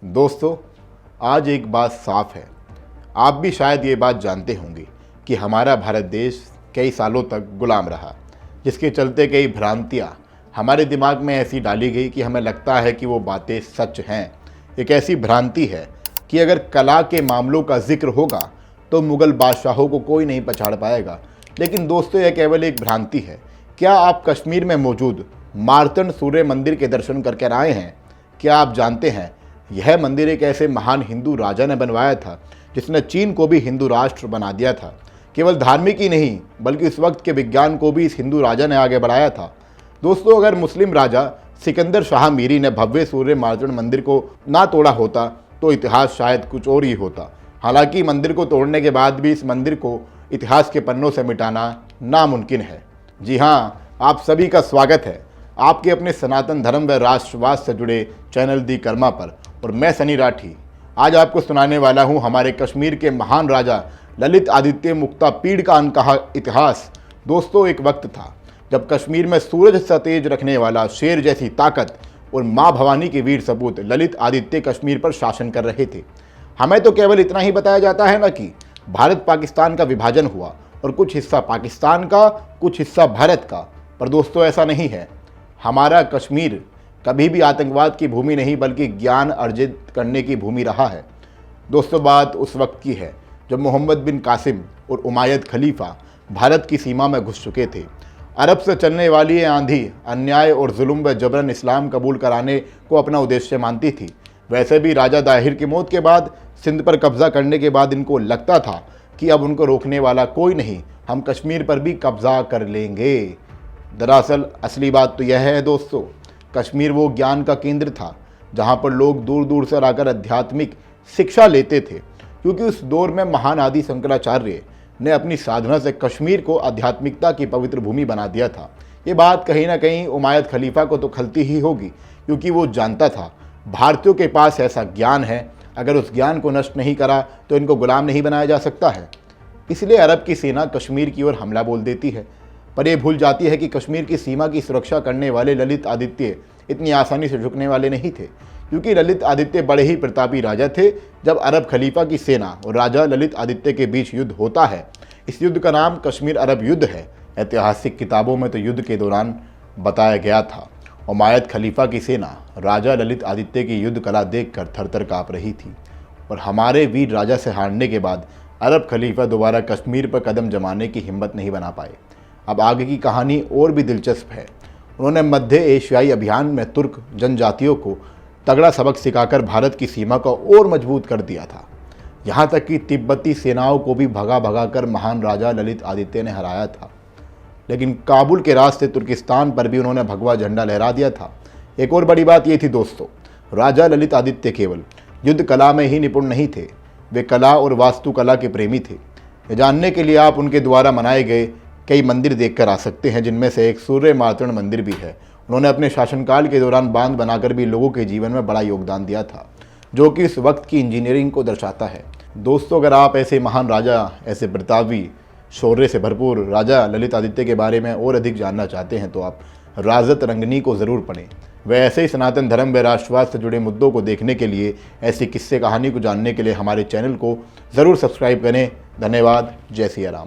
दोस्तों, आज एक बात साफ है। आप भी शायद ये बात जानते होंगे कि हमारा भारत देश कई सालों तक गुलाम रहा, जिसके चलते कई भ्रांतियाँ हमारे दिमाग में ऐसी डाली गई कि हमें लगता है कि वो बातें सच हैं। एक ऐसी भ्रांति है कि अगर कला के मामलों का जिक्र होगा तो मुग़ल बादशाहों को कोई नहीं पछाड़ पाएगा। लेकिन दोस्तों, यह केवल एक भ्रांति है। क्या आप कश्मीर में मौजूद मार्तंड सूर्य मंदिर के दर्शन करके आए हैं? क्या आप जानते हैं यह मंदिर एक ऐसे महान हिंदू राजा ने बनवाया था जिसने चीन को भी हिंदू राष्ट्र बना दिया था। केवल धार्मिक ही नहीं बल्कि उस वक्त के विज्ञान को भी इस हिंदू राजा ने आगे बढ़ाया था। दोस्तों, अगर मुस्लिम राजा सिकंदर शाह मीरी ने भव्य सूर्य मार्तंड मंदिर को ना तोड़ा होता तो इतिहास शायद कुछ और ही होता। हालांकि मंदिर को तोड़ने के बाद भी इस मंदिर को इतिहास के पन्नों से मिटाना नामुमकिन है। जी हाँ, आप सभी का स्वागत है आपके अपने सनातन धर्म व राष्ट्रवाद से जुड़े चैनल दी कर्मा पर। और मैं सनी राठी आज आपको सुनाने वाला हूं हमारे कश्मीर के महान राजा ललित आदित्य मुक्तापीड़ का अनकहा इतिहास। दोस्तों, एक वक्त था जब कश्मीर में सूरज सा तेज रखने वाला शेर जैसी ताकत और माँ भवानी के वीर सपूत ललित आदित्य कश्मीर पर शासन कर रहे थे। हमें तो केवल इतना ही बताया जाता है ना कि भारत पाकिस्तान का विभाजन हुआ और कुछ हिस्सा पाकिस्तान का, कुछ हिस्सा भारत का। पर दोस्तों, ऐसा नहीं है। हमारा कश्मीर कभी भी आतंकवाद की भूमि नहीं बल्कि ज्ञान अर्जित करने की भूमि रहा है। दोस्तों, बात उस वक्त की है जब मोहम्मद बिन कासिम और उमायद खलीफा भारत की सीमा में घुस चुके थे। अरब से चलने वाली ये आंधी अन्याय और जुल्म व जबरन इस्लाम कबूल कराने को अपना उद्देश्य मानती थी। वैसे भी राजा दाहिर की मौत के बाद सिंध पर कब्जा करने के बाद इनको लगता था कि अब उनको रोकने वाला कोई नहीं, हम कश्मीर पर भी कब्जा कर लेंगे। दरअसल असली बात तो यह है दोस्तों, कश्मीर वो ज्ञान का केंद्र था जहाँ पर लोग दूर दूर से आकर आध्यात्मिक शिक्षा लेते थे, क्योंकि उस दौर में महान आदि शंकराचार्य ने अपनी साधना से कश्मीर को आध्यात्मिकता की पवित्र भूमि बना दिया था। ये बात कहीं ना कहीं उमायद खलीफा को तो खलती ही होगी, क्योंकि वो जानता था भारतीयों के पास ऐसा ज्ञान है, अगर उस ज्ञान को नष्ट नहीं करा तो इनको गुलाम नहीं बनाया जा सकता है। इसलिए अरब की सेना कश्मीर की ओर हमला बोल देती है। पर यह भूल जाती है कि कश्मीर की सीमा की सुरक्षा करने वाले ललित आदित्य इतनी आसानी से झुकने वाले नहीं थे, क्योंकि ललित आदित्य बड़े ही प्रतापी राजा थे। जब अरब खलीफा की सेना और राजा ललित आदित्य के बीच युद्ध होता है, इस युद्ध का नाम कश्मीर अरब युद्ध है। ऐतिहासिक किताबों में तो युद्ध के दौरान बताया गया था। उमायद खलीफा की सेना राजा ललित आदित्य की युद्ध कला देखकर थरथर काँप रही थी। और हमारे वीर राजा से हारने के बाद अरब खलीफा दोबारा कश्मीर पर कदम जमाने की हिम्मत नहीं बना पाए। अब आगे की कहानी और भी दिलचस्प है। उन्होंने मध्य एशियाई अभियान में तुर्क जनजातियों को तगड़ा सबक सिखाकर भारत की सीमा को और मजबूत कर दिया था। यहाँ तक कि तिब्बती सेनाओं को भी भगा भगा कर महान राजा ललित आदित्य ने हराया था। लेकिन काबुल के रास्ते तुर्किस्तान पर भी उन्होंने भगवा झंडा लहरा दिया था। एक और बड़ी बात ये थी दोस्तों, राजा ललित आदित्य केवल युद्ध कला में ही निपुण नहीं थे, वे कला और वास्तुकला के प्रेमी थे। ये जानने के लिए आप उनके द्वारा बनाए गए कई मंदिर देखकर आ सकते हैं, जिनमें से एक सूर्य मार्तंड मंदिर भी है। उन्होंने अपने शासनकाल के दौरान बांध बनाकर भी लोगों के जीवन में बड़ा योगदान दिया था, जो कि इस वक्त की इंजीनियरिंग को दर्शाता है। दोस्तों, अगर आप ऐसे महान राजा, ऐसे प्रतापी शौर्य से भरपूर राजा ललित आदित्य के बारे में और अधिक जानना चाहते हैं तो आप राजत रंगनी को ज़रूर पढ़ें। वह ऐसे ही सनातन धर्म व राष्ट्रवाद से जुड़े मुद्दों को देखने के लिए, ऐसी किस्से कहानी को जानने के लिए हमारे चैनल को ज़रूर सब्सक्राइब करें। धन्यवाद। जय सिया राम।